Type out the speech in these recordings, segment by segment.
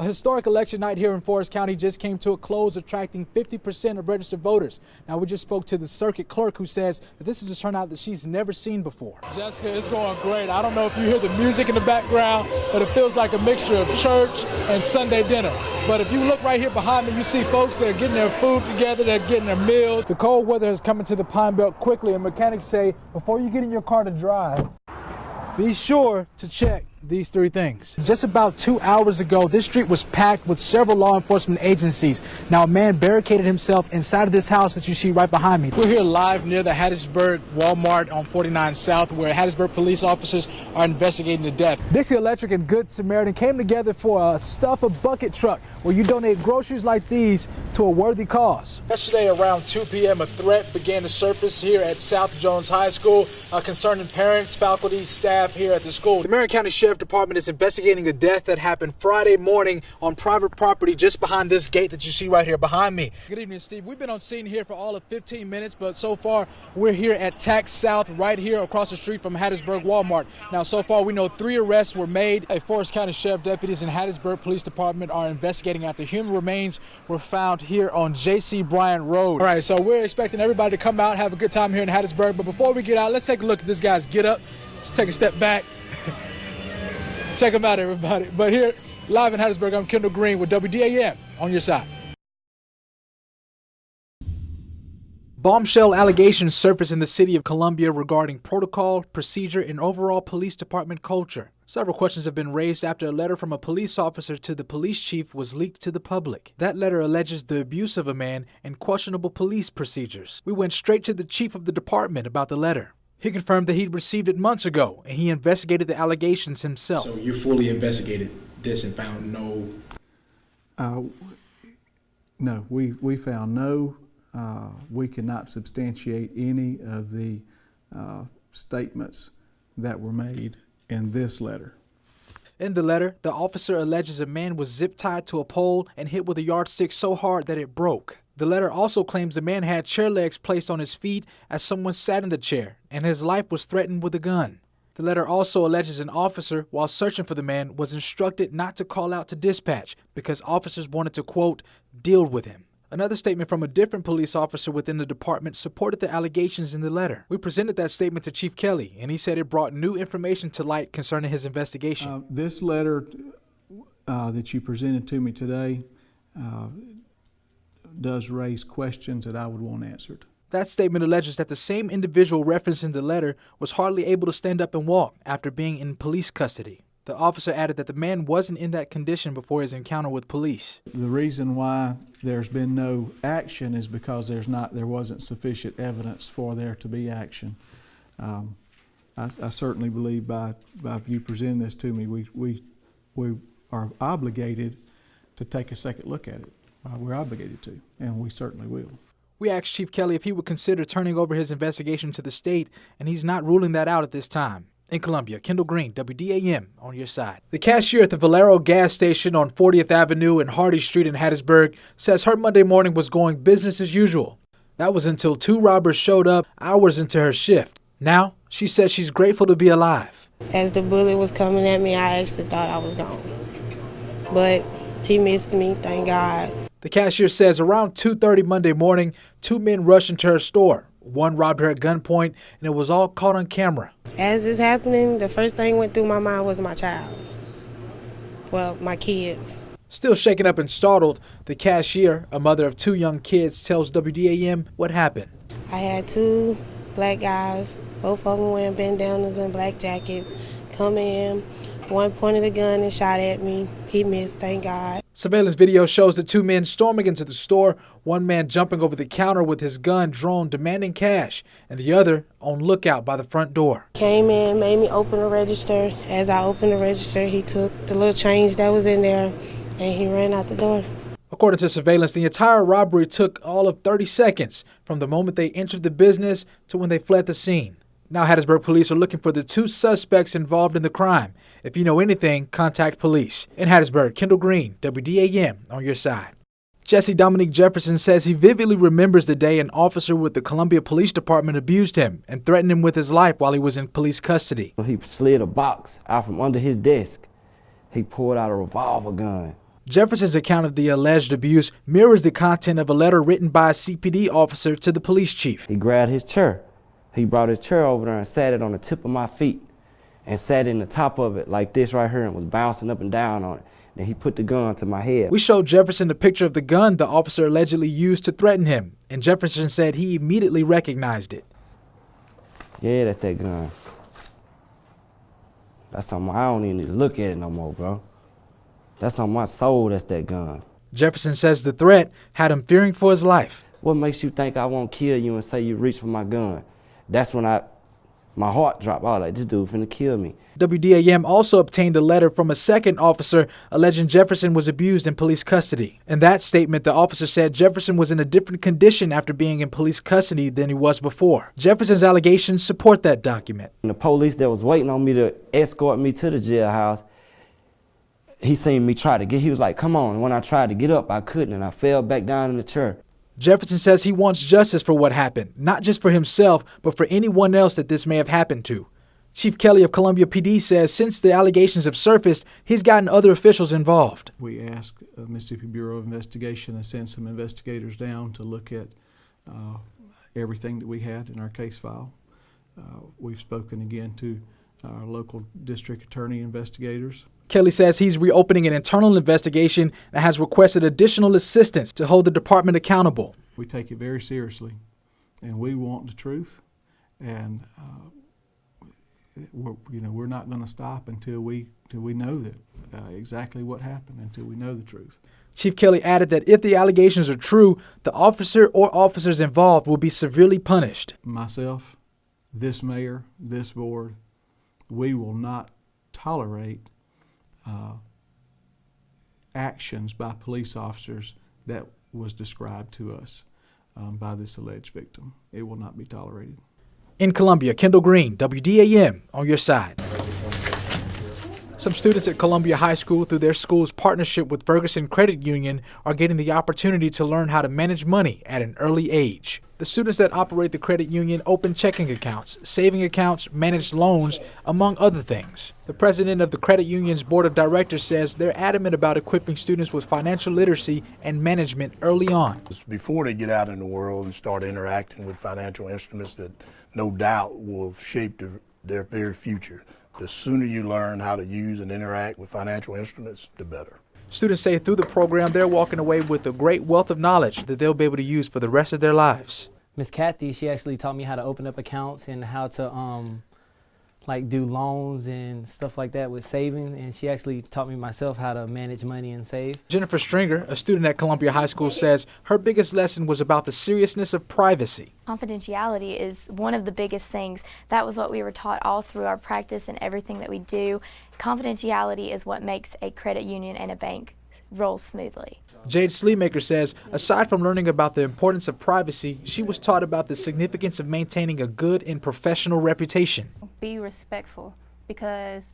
historic election night here in Forest County just came to a close, attracting 50% of registered voters. Now, we just spoke to the circuit clerk who says that this is a turnout that she's never seen before. Jessica, it's going great. I don't know if you hear the music in the background, but it feels like a mixture of church and Sunday dinner. But if you look right here behind me, you see folks that are getting their food together, they're getting their meals. The cold weather is coming to the Pine Belt quickly, and mechanics say before you get in your car to drive, be sure to check these three things. Just about 2 hours ago, this street was packed with several law enforcement agencies. Now, a man barricaded himself inside of this house that you see right behind me. We're here live near the Hattiesburg Walmart on 49 South, where Hattiesburg police officers are investigating the death. Dixie Electric and Good Samaritan came together for a Stuff a Bucket truck, where you donate groceries like these to a worthy cause. Yesterday around 2 p.m., a threat began to surface here at South Jones High School concerning parents, faculty, staff here at the school. The Marion County Sheriff Department is investigating a death that happened Friday morning on private property just behind this gate that you see right here behind me. Good evening, Steve. We've been on scene here for all of 15 minutes, but so far we're here at Tax South, right here across the street from Hattiesburg Walmart. Now, so far we know 3 arrests were made. Forest County Sheriff deputies and Hattiesburg Police Department are investigating after human remains were found here on J.C. Bryant Road. All right, so we're expecting everybody to come out, have a good time here in Hattiesburg. But before we get out, let's take a look at this guy's get up. Let's take a step back. Check them out, everybody. But here, live in Hattiesburg, I'm Kendall Green with WDAM on your side. Bombshell allegations surface in the city of Columbia regarding protocol, procedure, and overall police department culture. Several questions have been raised after a letter from a police officer to the police chief was leaked to the public. That letter alleges the abuse of a man and questionable police procedures. We went straight to the chief of the department about the letter. He confirmed that he'd received it months ago, and he investigated the allegations himself. So you fully investigated this and found no... No, we found no, we cannot substantiate any of the statements that were made in this letter. In the letter, the officer alleges a man was zip-tied to a pole and hit with a yardstick so hard that it broke. The letter also claims the man had chair legs placed on his feet as someone sat in the chair, and his life was threatened with a gun. The letter also alleges an officer, while searching for the man, was instructed not to call out to dispatch because officers wanted to, quote, deal with him. Another statement from a different police officer within the department supported the allegations in the letter. We presented that statement to Chief Kelly, and he said it brought new information to light concerning his investigation. This letter that you presented to me today does raise questions that I would want answered. That statement alleges that the same individual referenced in the letter was hardly able to stand up and walk after being in police custody. The officer added that the man wasn't in that condition before his encounter with police. The reason why there's been no action is because there wasn't sufficient evidence for there to be action. I certainly believe by you presenting this to me, we are obligated to take a second look at it. We're obligated to, and we certainly will. We asked Chief Kelly if he would consider turning over his investigation to the state, and he's not ruling that out at this time. In Columbia, Kendall Green, WDAM, on your side. The cashier at the Valero gas station on 40th Avenue and Hardy Street in Hattiesburg says her Monday morning was going business as usual. That was until 2 robbers showed up hours into her shift. Now, she says she's grateful to be alive. As the bullet was coming at me, I actually thought I was gone. But he missed me, thank God. The cashier says around 2:30 Monday morning, 2 men rushed into her store. One robbed her at gunpoint, and it was all caught on camera. As it's happening, the first thing went through my mind was my child. Well, my kids. Still shaken up and startled, the cashier, a mother of 2 young kids, tells WDAM what happened. I had 2 black guys, both of them wearing bandanas and black jackets, come in. One pointed a gun and shot at me. He missed, thank God. Surveillance video shows the 2 men storming into the store, one man jumping over the counter with his gun drawn demanding cash, and the other on lookout by the front door. Came in, made me open the register. As I opened the register, he took the little change that was in there and he ran out the door. According to surveillance, the entire robbery took all of 30 seconds from the moment they entered the business to when they fled the scene. Now Hattiesburg police are looking for the 2 suspects involved in the crime. If you know anything, contact police. In Hattiesburg, Kendall Green, WDAM, on your side. Jesse Dominique Jefferson says he vividly remembers the day an officer with the Columbia Police Department abused him and threatened him with his life while he was in police custody. He slid a box out from under his desk. He pulled out a revolver gun Jefferson's account of the alleged abuse mirrors the content of a letter written by a CPD officer to the police chief. He grabbed his chair. He brought his chair over there and sat it on the tip of my feet and sat in the top of it like this right here and was bouncing up and down on it. Then he put the gun to my head. We showed Jefferson the picture of the gun the officer allegedly used to threaten him, and Jefferson said he immediately recognized it. Yeah, that's that gun. That's on I don't even need to look at it no more, bro. That's on my soul, that's that gun. Jefferson says the threat had him fearing for his life. What makes you think I won't kill you and say you reach for my gun? That's when my heart dropped. I was like, this dude finna kill me. WDAM also obtained a letter from a second officer alleging Jefferson was abused in police custody. In that statement, the officer said Jefferson was in a different condition after being in police custody than he was before. Jefferson's allegations support that document. And the police that was waiting on me to escort me to the jailhouse, he seen me try to he was like, come on. And when I tried to get up, I couldn't, and I fell back down in the chair. Jefferson says he wants justice for what happened, not just for himself, but for anyone else that this may have happened to. Chief Kelly of Columbia PD says since the allegations have surfaced, he's gotten other officials involved. We asked the Mississippi Bureau of Investigation to send some investigators down to look at everything that we had in our case file. We've spoken again to our local district attorney investigators. Kelly says he's reopening an internal investigation and has requested additional assistance to hold the department accountable. We take it very seriously, and we want the truth, and we're not going to stop until we know that exactly what happened, until we know the truth. Chief Kelly added that if the allegations are true, the officer or officers involved will be severely punished. Myself, this mayor, this board, we will not tolerate actions by police officers that was described to us by this alleged victim. It will not be tolerated. In Columbia, Kendall Green, WDAM, on your side. Some students at Columbia High School, through their school's partnership with Ferguson Credit Union, are getting the opportunity to learn how to manage money at an early age. The students that operate the credit union open checking accounts, saving accounts, manage loans, among other things. The president of the credit union's board of directors says they're adamant about equipping students with financial literacy and management early on. Before they get out in the world and start interacting with financial instruments that no doubt will shape their very future. The sooner you learn how to use and interact with financial instruments, the better. Students say through the program, they're walking away with a great wealth of knowledge that they'll be able to use for the rest of their lives. Miss Kathy, she actually taught me how to open up accounts and how to like do loans and stuff like that with saving, and she actually taught me myself how to manage money and save. Jennifer Stringer, a student at Columbia High School, says her biggest lesson was about the seriousness of privacy. Confidentiality is one of the biggest things. That was what we were taught all through our practice and everything that we do. Confidentiality is what makes a credit union and a bank roll smoothly. Jade Sleemaker says, aside from learning about the importance of privacy, she was taught about the significance of maintaining a good and professional reputation. Be respectful, because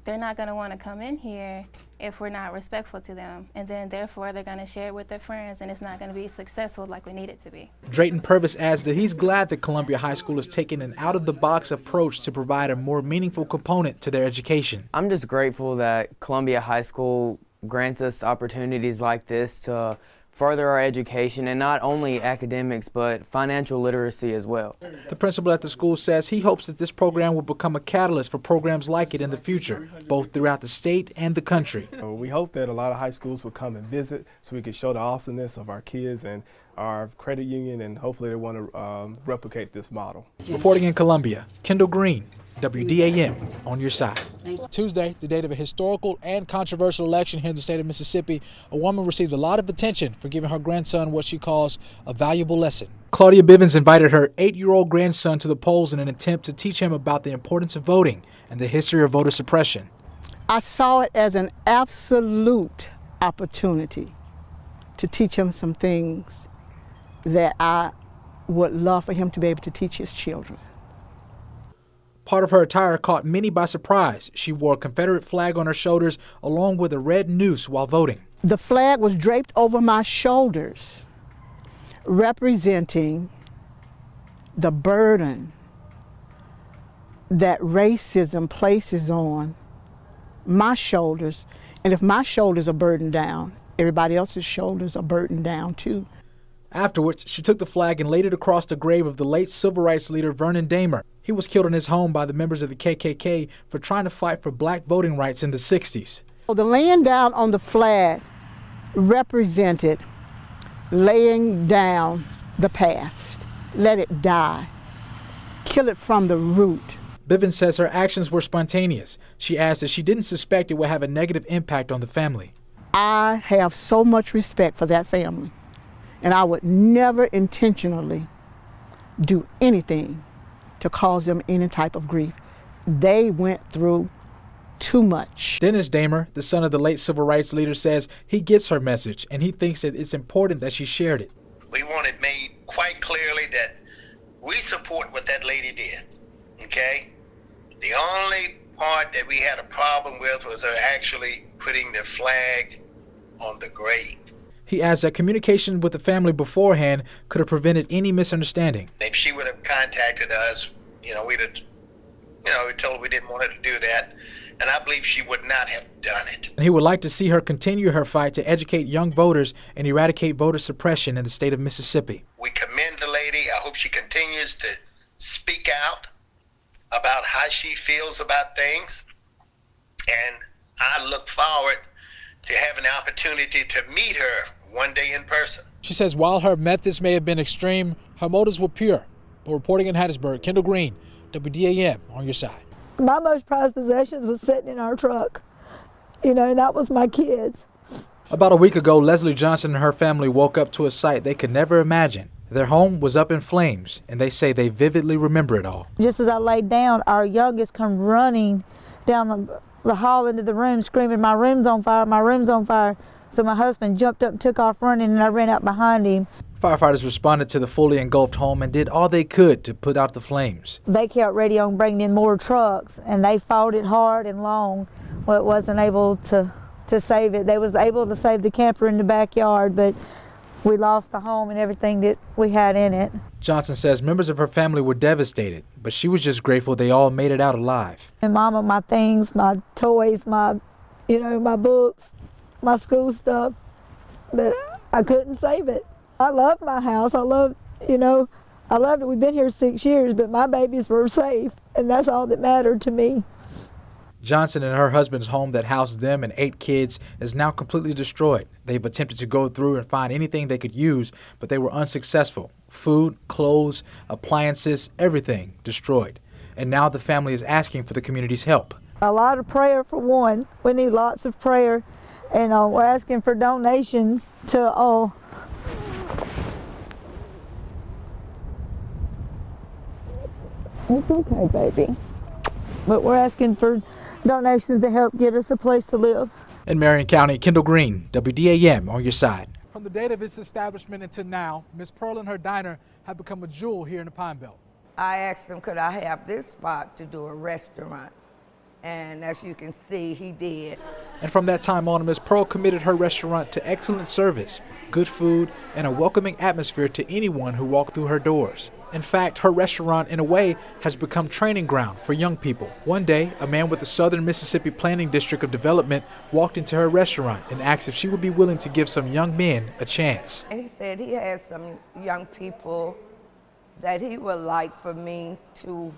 they're not going to want to come in here if we're not respectful to them, and then therefore they're going to share it with their friends, and it's not going to be successful like we need it to be. Drayton Purvis adds that he's glad that Columbia High School has taken an out-of-the-box approach to provide a more meaningful component to their education. I'm just grateful that Columbia High School grants us opportunities like this to further our education, and not only academics but financial literacy as well. The principal at the school says he hopes that this program will become a catalyst for programs like it in the future, both throughout the state and the country. We hope that a lot of high schools will come and visit so we can show the awesomeness of our kids and our credit union, and hopefully they want to replicate this model. Reporting in Columbia, Kendall Green, WDAM, on your side. Tuesday, the date of a historical and controversial election here in the state of Mississippi, a woman received a lot of attention for giving her grandson what she calls a valuable lesson. Claudia Bivens invited her 8-year-old grandson to the polls in an attempt to teach him about the importance of voting and the history of voter suppression. I saw it as an absolute opportunity to teach him some things that I would love for him to be able to teach his children. Part of her attire caught many by surprise. She wore a Confederate flag on her shoulders along with a red noose while voting. The flag was draped over my shoulders, representing the burden that racism places on my shoulders And if my shoulders are burdened down, everybody else's shoulders are burdened down too. Afterwards, she took the flag and laid it across the grave of the late civil rights leader Vernon Damer. He was killed in his home by the members of the KKK for trying to fight for black voting rights in the 60s. So the laying down on the flag represented laying down the past. Let it die. Kill it from the root. Bivens says her actions were spontaneous. She adds that she didn't suspect it would have a negative impact on the family. I have so much respect for that family, and I would never intentionally do anything to cause them any type of grief. They went through too much. Dennis Damer, the son of the late civil rights leader, says he gets her message and he thinks that it's important that she shared it. We want it made quite clearly that we support what that lady did, okay? The only part that we had a problem with was her actually putting the flag on the grave. He adds that communication with the family beforehand could have prevented any misunderstanding. If she would have contacted us, we'd have, we told her we didn't want her to do that, and I believe she would not have done it. And he would like to see her continue her fight to educate young voters and eradicate voter suppression in the state of Mississippi. We commend the lady. I hope she continues to speak out about how she feels about things, and I look forward to having the opportunity to meet her one day in person. She says while her methods may have been extreme, her motives were pure. But reporting in Hattiesburg, Kendall Green, WDAM, on your side. My most prized possessions was sitting in our truck, and that was my kids. About a week ago, Leslie Johnson and her family woke up to a sight they could never imagine. Their home was up in flames, and they say they vividly remember it all. Just as I laid down, our youngest come running down the hall into the room screaming, "My room's on fire, my room's on fire." So my husband jumped up and took off running, and I ran out behind him. Firefighters responded to the fully engulfed home and did all they could to put out the flames. They kept ready on bringing in more trucks, and they fought it hard and long. Well, it wasn't able to save it. They was able to save the camper in the backyard, but we lost the home and everything that we had in it. Johnson says members of her family were devastated, but she was just grateful they all made it out alive. And Mama, my things, my toys, my books, my school stuff, but I couldn't save it. I love my house. I loved it. We've been here 6 years, but my babies were safe, and that's all that mattered to me. Johnson and her husband's home that housed them and 8 kids is now completely destroyed. They've attempted to go through and find anything they could use, but they were unsuccessful. Food, clothes, appliances, everything destroyed. And now the family is asking for the community's help. A lot of prayer for one. We need lots of prayer, and we're asking for donations to It's okay, baby. But we're asking for donations to help get us a place to live. In Marion County, Kendall Green, WDAM, on your side. From the date of its establishment until now, Miss Pearl and her diner have become a jewel here in the Pine Belt. I asked him, could I have this spot to do a restaurant? And as you can see, he did. And from that time on, Miss Pearl committed her restaurant to excellent service, good food, and a welcoming atmosphere to anyone who walked through her doors. In fact, her restaurant, in a way, has become training ground for young people. One day, a man with the Southern Mississippi Planning District of Development walked into her restaurant and asked if she would be willing to give some young men a chance. And he said he has some young people that he would like for me to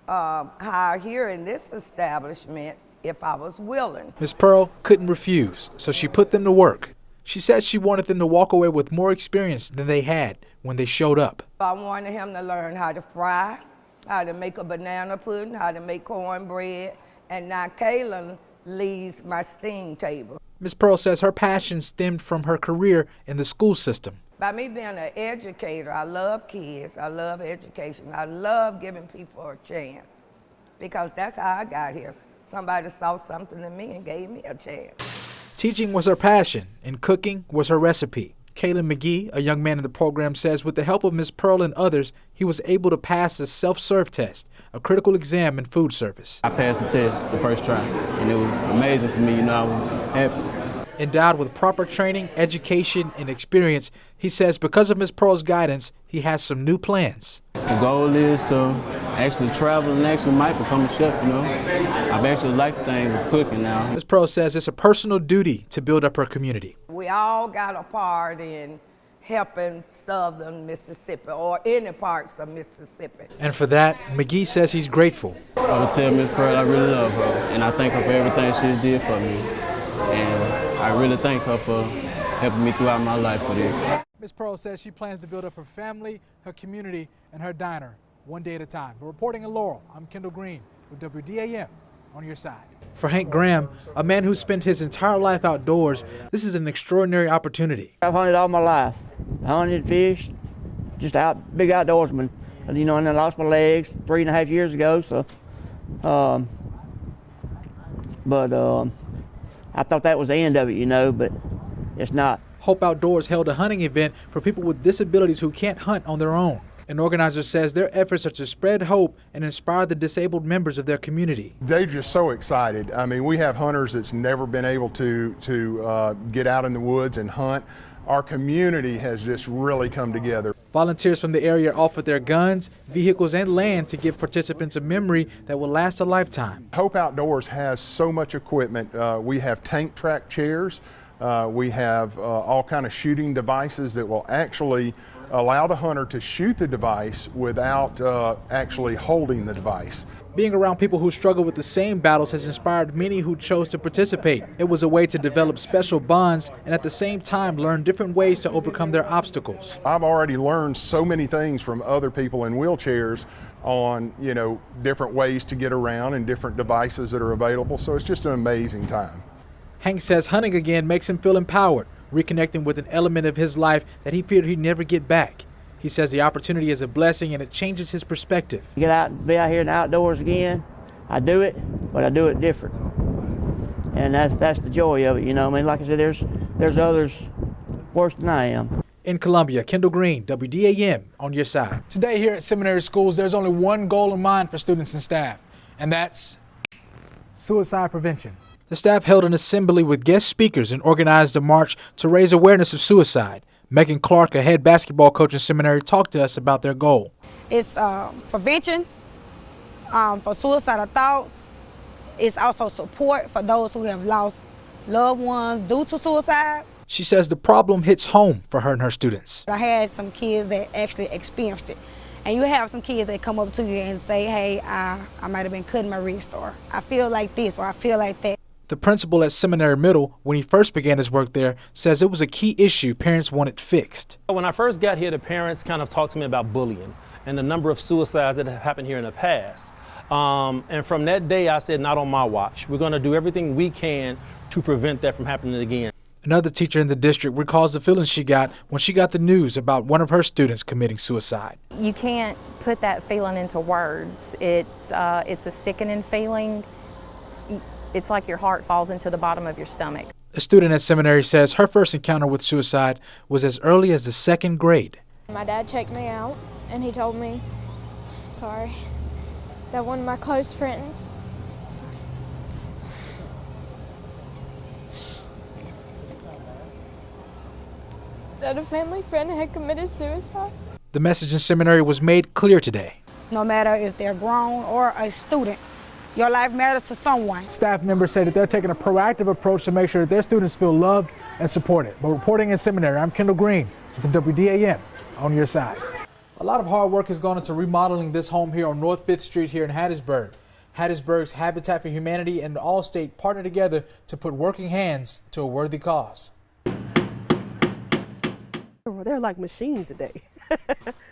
hire here in this establishment if I was willing. Miss Pearl couldn't refuse, so she put them to work. She said she wanted them to walk away with more experience than they had when they showed up. I wanted him to learn how to fry, how to make a banana pudding, how to make cornbread, and now Kaylin leads my steam table. Miss Pearl says her passion stemmed from her career in the school system. By me being an educator, I love kids, I love education, I love giving people a chance, because that's how I got here. Somebody saw something in me and gave me a chance. Teaching was her passion, and cooking was her recipe. Kaylin McGee, a young man in the program, says with the help of Miss Pearl and others, he was able to pass the self-serve test, a critical exam in food service. I passed the test the first try, and it was amazing for me. I was happy. Endowed with proper training, education, and experience, he says because of Miss Pearl's guidance, he has some new plans. The goal is to actually travel and actually might become a chef, you know. I've actually liked the thing of cooking now. Ms. Pearl says it's a personal duty to build up her community. We all got a part in helping southern Mississippi or any parts of Mississippi. And for that, McGee says he's grateful. I would tell Ms. Pearl I really love her, and I thank her for everything she did for me. And I really thank her for helping me throughout my life for this. Ms. Pearl says she plans to build up her family, her community, and her diner one day at a time. But reporting in Laurel, I'm Kendall Green with WDAM on your side. For Hank Graham, a man who spent his entire life outdoors, this is an extraordinary opportunity. I've hunted all my life. Hunted, fished, just big outdoorsman. You know, and I lost my legs 3.5 years ago, so, I thought that was the end of it, you know, but it's not. Hope Outdoors held a hunting event for people with disabilities who can't hunt on their own. An organizer says their efforts are to spread hope and inspire the disabled members of their community. They're just so excited. I mean, we have hunters that's never been able to get out in the woods and hunt. Our community has just really come together. Volunteers from the area offered their guns, vehicles, and land to give participants a memory that will last a lifetime. Hope Outdoors has so much equipment. We have tank track chairs. We have all kind of shooting devices that will actually allow the hunter to shoot the device without actually holding the device. Being around people who struggle with the same battles has inspired many who chose to participate. It was a way to develop special bonds and at the same time learn different ways to overcome their obstacles. I've already learned so many things from other people in wheelchairs on, you know, different ways to get around and different devices that are available. So it's just an amazing time. Hank says hunting again makes him feel empowered, reconnecting with an element of his life that he feared he'd never get back. He says the opportunity is a blessing and it changes his perspective. Get out, be out here in the outdoors again. I do it, but I do it different. And that's the joy of it, you know. I mean, like I said, there's others worse than I am. In Columbia, Kendall Green, WDAM on your side. Today here at Seminary Schools, there's only one goal in mind for students and staff, and that's suicide prevention. The staff held an assembly with guest speakers and organized a march to raise awareness of suicide. Megan Clark, a head basketball coach in seminary, talked to us about their goal. It's prevention for suicidal thoughts. It's also support for those who have lost loved ones due to suicide. She says the problem hits home for her and her students. I had some kids that actually experienced it. And you have some kids that come up to you and say, hey, I might have been cutting my wrist, or I feel like this, or I feel like that. The principal at Seminary Middle, when he first began his work there, says it was a key issue parents wanted fixed. When I first got here, the parents kind of talked to me about bullying and the number of suicides that have happened here in the past. And from that day, I said, not on my watch. We're going to do everything we can to prevent that from happening again. Another teacher in the district recalls the feeling she got when she got the news about one of her students committing suicide. You can't put that feeling into words. It's a sickening feeling. It's like your heart falls into the bottom of your stomach. A student at seminary says her first encounter with suicide was as early as the 2nd grade. My dad checked me out and he told me, that one of my close friends, that a family friend had committed suicide. The message in seminary was made clear today. No matter if they're grown or a student, your life matters to someone. Staff members say that they're taking a proactive approach to make sure that their students feel loved and supported. But reporting in seminary, I'm Kendall Green with the WDAM on your side. A lot of hard work has gone into remodeling this home here on North 5th Street here in Hattiesburg. Hattiesburg's Habitat for Humanity and Allstate partnered together to put working hands to a worthy cause. They're like machines today.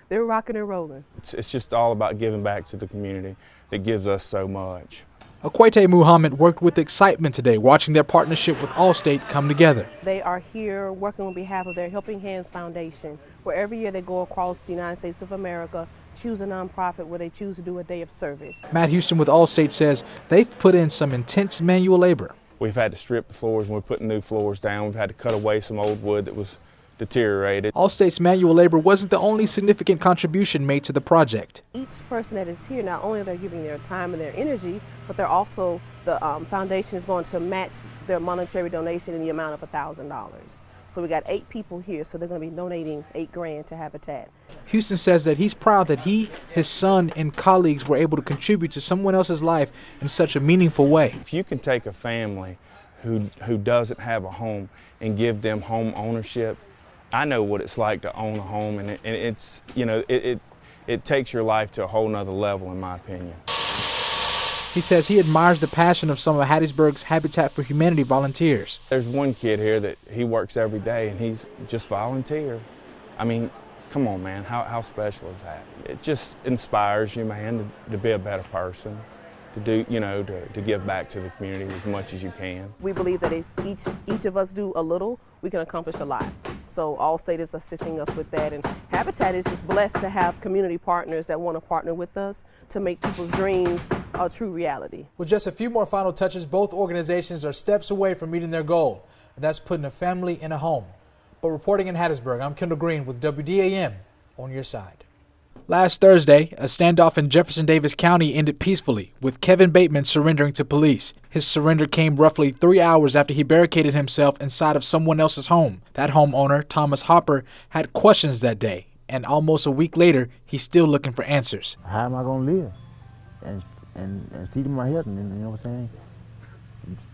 They're rocking and rolling. It's just all about giving back to the community that gives us so much. Akwete Muhammad worked with excitement today, watching their partnership with Allstate come together. They are here working on behalf of their Helping Hands Foundation, where every year they go across the United States of America, choose a nonprofit where they choose to do a day of service. Matt Houston with Allstate says they've put in some intense manual labor. We've had to strip the floors and we're putting new floors down. We've had to cut away some old wood that was deteriorated. Allstate's manual labor wasn't the only significant contribution made to the project. Each person that is here, not only are they giving their time and their energy, but they're also, the foundation is going to match their monetary donation in the amount of $1,000. So we got 8 people here, so they're going to be donating $8 grand to Habitat. Houston says that he's proud that he, his son, and colleagues were able to contribute to someone else's life in such a meaningful way. If you can take a family who doesn't have a home and give them home ownership, I know what it's like to own a home, and it's, you know, it takes your life to a whole nother level, in my opinion. He says he admires the passion of some of Hattiesburg's Habitat for Humanity volunteers. There's one kid here that he works every day, and he's just volunteer. I mean, come on, man, how special is that? It just inspires you, man, to be a better person, to do, you know, to give back to the community as much as you can. We believe that if each of us do a little, we can accomplish a lot. So Allstate is assisting us with that, and Habitat is just blessed to have community partners that want to partner with us to make people's dreams a true reality. With just a few more final touches, both organizations are steps away from meeting their goal, and that's putting a family in a home. But reporting in Hattiesburg, I'm Kendall Green with WDAM on your side. Last Thursday, a standoff in Jefferson Davis County ended peacefully, with Kevin Bateman surrendering to police. His surrender came roughly 3 hours after he barricaded himself inside of someone else's home. That homeowner, Thomas Hopper, had questions that day, and almost a week later, he's still looking for answers. How am I going to live and see to my health, and you know what I'm saying?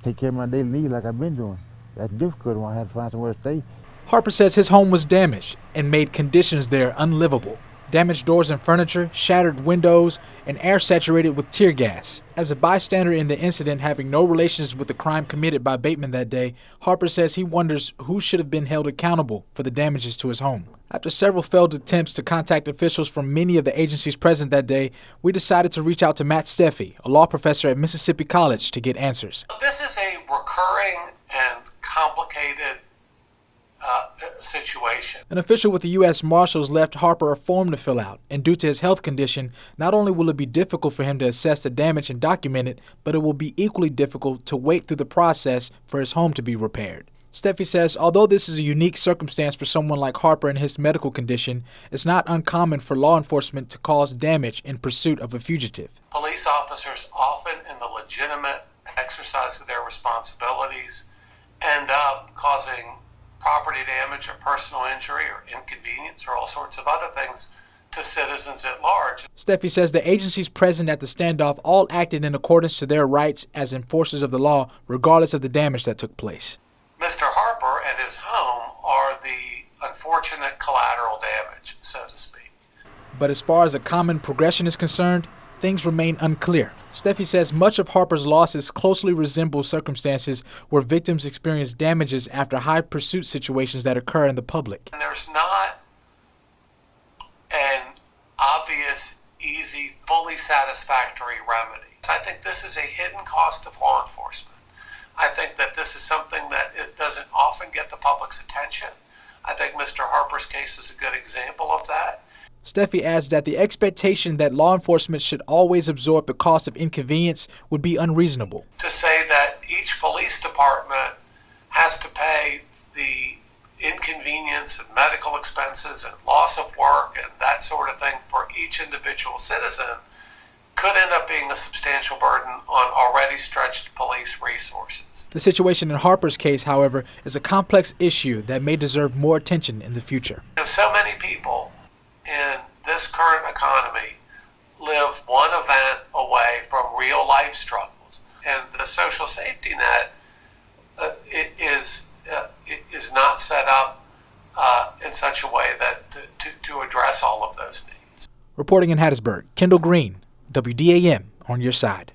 Take care of my daily needs like I've been doing. That's difficult when I have to find somewhere to stay. Harper says his home was damaged and made conditions there unlivable. Damaged doors and furniture, shattered windows, and air saturated with tear gas. As a bystander in the incident having no relations with the crime committed by Bateman that day, Harper says he wonders who should have been held accountable for the damages to his home. After several failed attempts to contact officials from many of the agencies present that day, we decided to reach out to Matt Steffi, a law professor at Mississippi College, to get answers. This is a recurring and complicated situation. An official with the U.S. Marshals left Harper a form to fill out, and due to his health condition, not only will it be difficult for him to assess the damage and document it, but it will be equally difficult to wait through the process for his home to be repaired. Steffi says although this is a unique circumstance for someone like Harper and his medical condition, it's not uncommon for law enforcement to cause damage in pursuit of a fugitive. Police officers, often in the legitimate exercise of their responsibilities, end up causing property damage or personal injury or inconvenience or all sorts of other things to citizens at large. Steffi says the agencies present at the standoff all acted in accordance to their rights as enforcers of the law, regardless of the damage that took place. Mr. Harper and his home are the unfortunate collateral damage, so to speak. But as far as a common progression is concerned, things remain unclear. Steffi says much of Harper's losses closely resemble circumstances where victims experience damages after high pursuit situations that occur in the public. And there's not an obvious, easy, fully satisfactory remedy. I think this is a hidden cost of law enforcement. I think that this is something that it doesn't often get the public's attention. I think Mr. Harper's case is a good example of that. Steffi adds that the expectation that law enforcement should always absorb the cost of inconvenience would be unreasonable. To say that each police department has to pay the inconvenience and medical expenses and loss of work and that sort of thing for each individual citizen could end up being a substantial burden on already stretched police resources. The situation in Harper's case, however, is a complex issue that may deserve more attention in the future. So many people in this current economy live one event away from real life struggles, and the social safety net is not set up in such a way that to address all of those needs. Reporting in Hattiesburg, Kendall Green, WDAM on your side.